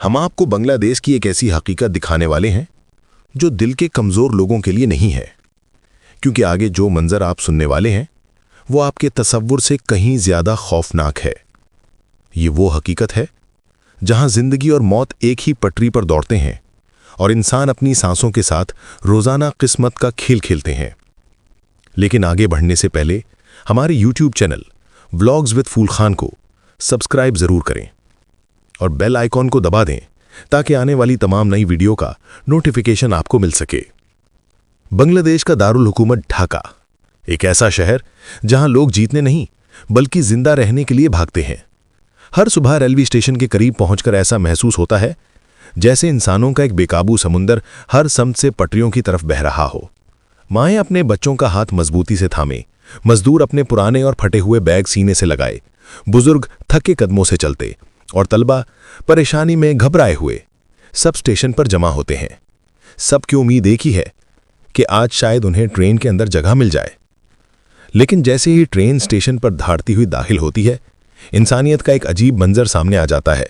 हम आपको बांग्लादेश की एक ऐसी हकीकत दिखाने वाले हैं जो दिल के कमज़ोर लोगों के लिए नहीं है, क्योंकि आगे जो मंजर आप सुनने वाले हैं वो आपके तसव्वुर से कहीं ज़्यादा खौफनाक है। ये वो हकीकत है जहां जिंदगी और मौत एक ही पटरी पर दौड़ते हैं और इंसान अपनी सांसों के साथ रोज़ाना किस्मत का खेल खेलते हैं। लेकिन आगे बढ़ने से पहले हमारे YouTube चैनल व्लॉग्स विद फूल खान को सब्सक्राइब ज़रूर करें और बेल आइकॉन को दबा दें ताकि आने वाली तमाम नई वीडियो का नोटिफिकेशन आपको मिल सके। बांग्लादेश का दारुल हुकूमत ढाका एक ऐसा शहर जहां लोग जीतने नहीं बल्कि जिंदा रहने के लिए भागते हैं। हर सुबह रेलवे स्टेशन के करीब पहुंचकर ऐसा महसूस होता है जैसे इंसानों का एक बेकाबू समुंदर हर सम से पटरियों की तरफ बह रहा हो। माएँ अपने बच्चों का हाथ मजबूती से थामे, मजदूर अपने पुराने और फटे हुए बैग सीने से लगाए, बुजुर्ग थके कदमों से चलते और तलबा परेशानी में घबराए हुए सब स्टेशन पर जमा होते हैं। सबकी उम्मीद एक ही है कि आज शायद उन्हें ट्रेन के अंदर जगह मिल जाए। लेकिन जैसे ही ट्रेन स्टेशन पर धाड़ती हुई दाखिल होती है, इंसानियत का एक अजीब मंजर सामने आ जाता है।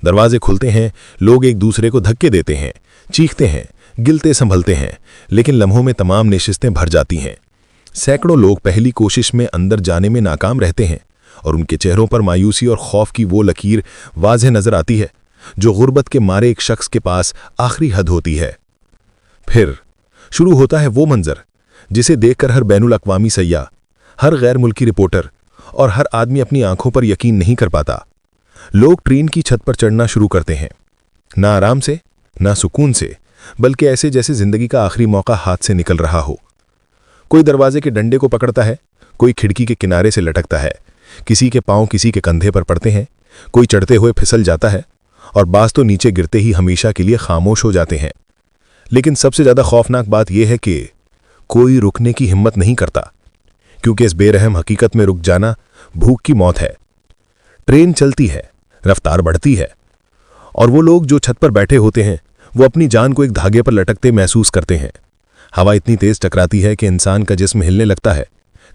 दरवाजे खुलते हैं, लोग एक दूसरे को धक्के देते हैं, चीखते हैं, गिलते संभलते हैं, लेकिन लम्हों में तमाम नशिस्तें भर जाती हैं। सैकड़ों लोग पहली कोशिश में अंदर जाने में नाकाम रहते हैं और उनके चेहरों पर मायूसी और खौफ की वो लकीर वाज़ेह नजर आती है जो गुर्बत के मारे एक शख्स के पास आखिरी हद होती है। फिर शुरू होता है वो मंजर जिसे देखकर हर बैनुल अक़वामी सय्याह, हर गैर मुल्की रिपोर्टर और हर आदमी अपनी आंखों पर यकीन नहीं कर पाता। लोग ट्रेन की छत पर चढ़ना शुरू करते हैं, ना आराम से, ना सुकून से, बल्कि ऐसे जैसे जिंदगी का आखिरी मौका हाथ से निकल रहा हो। कोई दरवाजे के डंडे को पकड़ता है, कोई खिड़की के किनारे से लटकता है, किसी के पांव किसी के कंधे पर पड़ते हैं, कोई चढ़ते हुए फिसल जाता है और बाज तो नीचे गिरते ही हमेशा के लिए खामोश हो जाते हैं। लेकिन सबसे ज्यादा खौफनाक बात यह है कि कोई रुकने की हिम्मत नहीं करता, क्योंकि इस बेरहम हकीकत में रुक जाना भूख की मौत है। ट्रेन चलती है, रफ्तार बढ़ती है और वो लोग जो छत पर बैठे होते हैं वो अपनी जान को एक धागे पर लटकते महसूस करते हैं। हवा इतनी तेज टकराती है कि इंसान का जिस्म हिलने लगता है।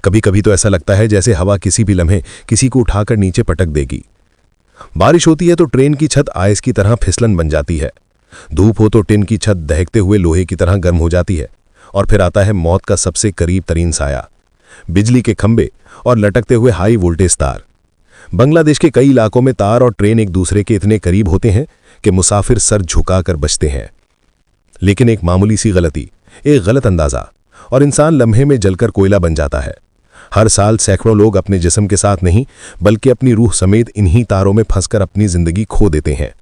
कभी कभी तो ऐसा लगता है जैसे हवा किसी भी लम्हे किसी को उठाकर नीचे पटक देगी। बारिश होती है तो ट्रेन की छत आइस की तरह फिसलन बन जाती है। धूप हो तो टिन की छत दहकते हुए लोहे की तरह गर्म हो जाती है। और फिर आता है मौत का सबसे करीब तरीन साया, बिजली के खंभे और लटकते हुए हाई वोल्टेज तार। बांग्लादेश के कई इलाकों में तार और ट्रेन एक दूसरे के इतने करीब होते हैं कि मुसाफिर सर झुकाकर बचते हैं। लेकिन एक मामूली सी गलती, एक गलत अंदाजा और इंसान लम्हे में जलकर कोयला बन जाता है। हर साल सैकड़ों लोग अपने जिस्म के साथ नहीं बल्कि अपनी रूह समेत इन्हीं तारों में फंसकर अपनी जिंदगी खो देते हैं।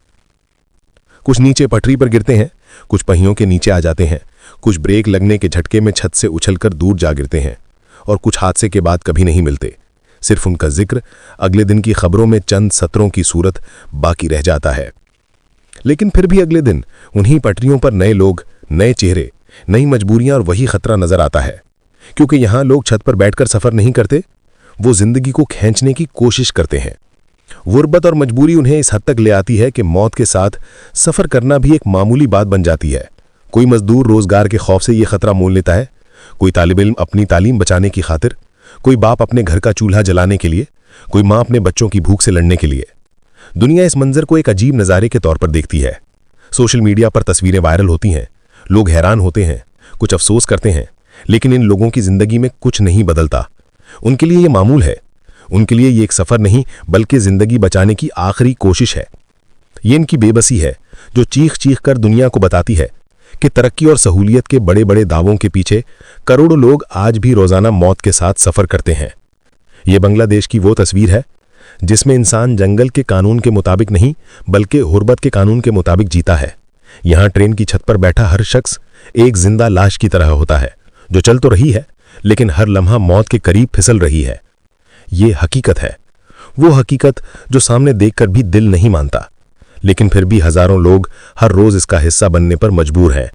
कुछ नीचे पटरी पर गिरते हैं, कुछ पहियों के नीचे आ जाते हैं, कुछ ब्रेक लगने के झटके में छत से उछलकर दूर जा गिरते हैं और कुछ हादसे के बाद कभी नहीं मिलते। सिर्फ उनका जिक्र अगले दिन की खबरों में चंद सत्रों की सूरत बाकी रह जाता है। लेकिन फिर भी अगले दिन उन्हीं पटरियों पर नए लोग, नए चेहरे, नई मजबूरियां और वही खतरा नजर आता है, क्योंकि यहां लोग छत पर बैठकर सफर नहीं करते, वो जिंदगी को खींचने की कोशिश करते हैं। गुर्बत और मजबूरी उन्हें इस हद तक ले आती है कि मौत के साथ सफर करना भी एक मामूली बात बन जाती है। कोई मजदूर रोजगार के खौफ से ये खतरा मोल लेता है, कोई तालिब इल्म अपनी तालीम बचाने की खातिर, कोई बाप अपने घर का चूल्हा जलाने के लिए, कोई माँ अपने बच्चों की भूख से लड़ने के लिए। दुनिया इस मंजर को एक अजीब नज़ारे के तौर पर देखती है। सोशल मीडिया पर तस्वीरें वायरल होती हैं, लोग हैरान होते हैं, कुछ अफसोस करते हैं, लेकिन इन लोगों की जिंदगी में कुछ नहीं बदलता। उनके लिए ये मामूल है, उनके लिए ये एक सफर नहीं बल्कि जिंदगी बचाने की आखिरी कोशिश है। ये इनकी बेबसी है जो चीख चीख कर दुनिया को बताती है कि तरक्की और सहूलियत के बड़े बड़े दावों के पीछे करोड़ों लोग आज भी रोजाना मौत के साथ सफर करते हैं। ये बांग्लादेश की वो तस्वीर है जिसमें इंसान जंगल के कानून के मुताबिक नहीं बल्कि गुर्बत के कानून के मुताबिक जीता है। यहाँ ट्रेन की छत पर बैठा हर शख्स एक जिंदा लाश की तरह होता है जो चल तो रही है लेकिन हर लम्हा मौत के करीब फिसल रही है। ये हकीकत है, वो हकीकत जो सामने देखकर भी दिल नहीं मानता, लेकिन फिर भी हजारों लोग हर रोज इसका हिस्सा बनने पर मजबूर हैं।